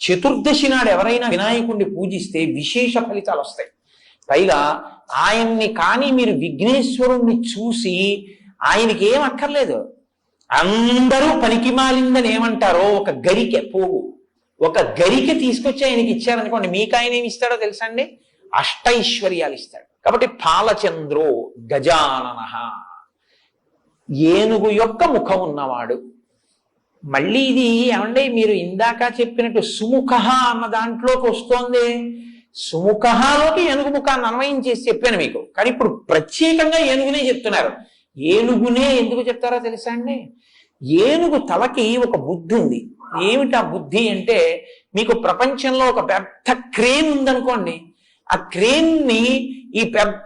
చతుర్దశి నాడు ఎవరైనా వినాయకుడిని పూజిస్తే విశేష ఫలితాలు వస్తాయి. పైగా ఆయన్ని కానీ మీరు విఘ్నేశ్వరుణ్ణి చూసి ఆయనకి ఏం అక్కర్లేదు. అందరూ పనికి మాలిందని ఏమంటారో ఒక గరికె పోగు, ఒక గరికె తీసుకొచ్చి ఆయనకి ఇచ్చారనుకోండి, మీకు ఆయన ఏమి ఇస్తాడో తెలుసా అండి? అష్టైశ్వర్యాలు ఇస్తాడు. కాబట్టి పాలచంద్రో గజానన, ఏనుగు యొక్క ముఖం ఉన్నవాడు. మళ్ళీ ఇది ఏమండి మీరు ఇందాక చెప్పినట్టు సుముఖ అన్న దాంట్లోకి వస్తోంది. సుముఖలోకి ఏనుగు ముఖాన్ని అన్వయం చేసి చెప్పాను మీకు, కానీ ఇప్పుడు ప్రత్యేకంగా ఏనుగునే చెప్తున్నారు. ఏనుగునే ఎందుకు చెప్తారో తెలుసా అండి? ఏనుగు తలకి ఒక బుద్ధి ఉంది. ఏమిటి ఆ బుద్ధి అంటే, మీకు ప్రపంచంలో ఒక పెద్ద క్రేన్ ఉందనుకోండి, ఆ క్రేన్ ని ఈ పెద్ద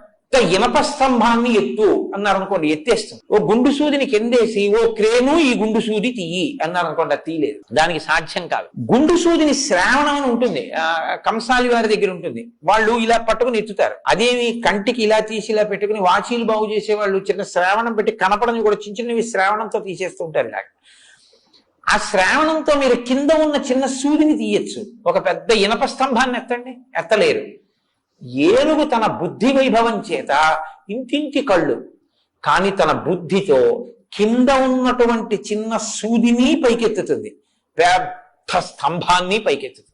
ఇనప స్తంభాన్ని ఎత్తు అన్నారు అనుకోండి, ఎత్తేస్తుంది. ఓ గుండు సూదిని కిందేసి ఓ క్రేను ఈ గుండు సూది తీయి అన్నారు అనుకోండి, అది తీయలేదు, దానికి సాధ్యం కాదు. గుండు సూదిని శ్రావణం అని ఉంటుంది, కంసాలి వారి దగ్గర ఉంటుంది, వాళ్ళు ఇలా పట్టుకుని ఎత్తుతారు. అదేమి కంటికి ఇలా తీసి ఇలా పెట్టుకుని వాచీలు బాగు చేసే వాళ్ళు చిన్న శ్రావణం పెట్టి కనపడని కూడా చిన్న చిన్నవి శ్రావణంతో తీసేస్తూ ఉంటారు. ఇలా ఆ శ్రావణంతో మీరు కింద ఉన్న చిన్న సూదిని తీయచ్చు, ఒక పెద్ద ఇనప స్తంభాన్ని ఎత్తండి, ఎత్తలేరు. ఏనుగు తన బుద్ధి వైభవం చేత ఇంటింటి కళ్ళు, కానీ తన బుద్ధితో కింద ఉన్నటువంటి చిన్న సూదిని పైకెత్తుతుంది, పెద్ద స్తంభాన్ని పైకెత్తుతుంది.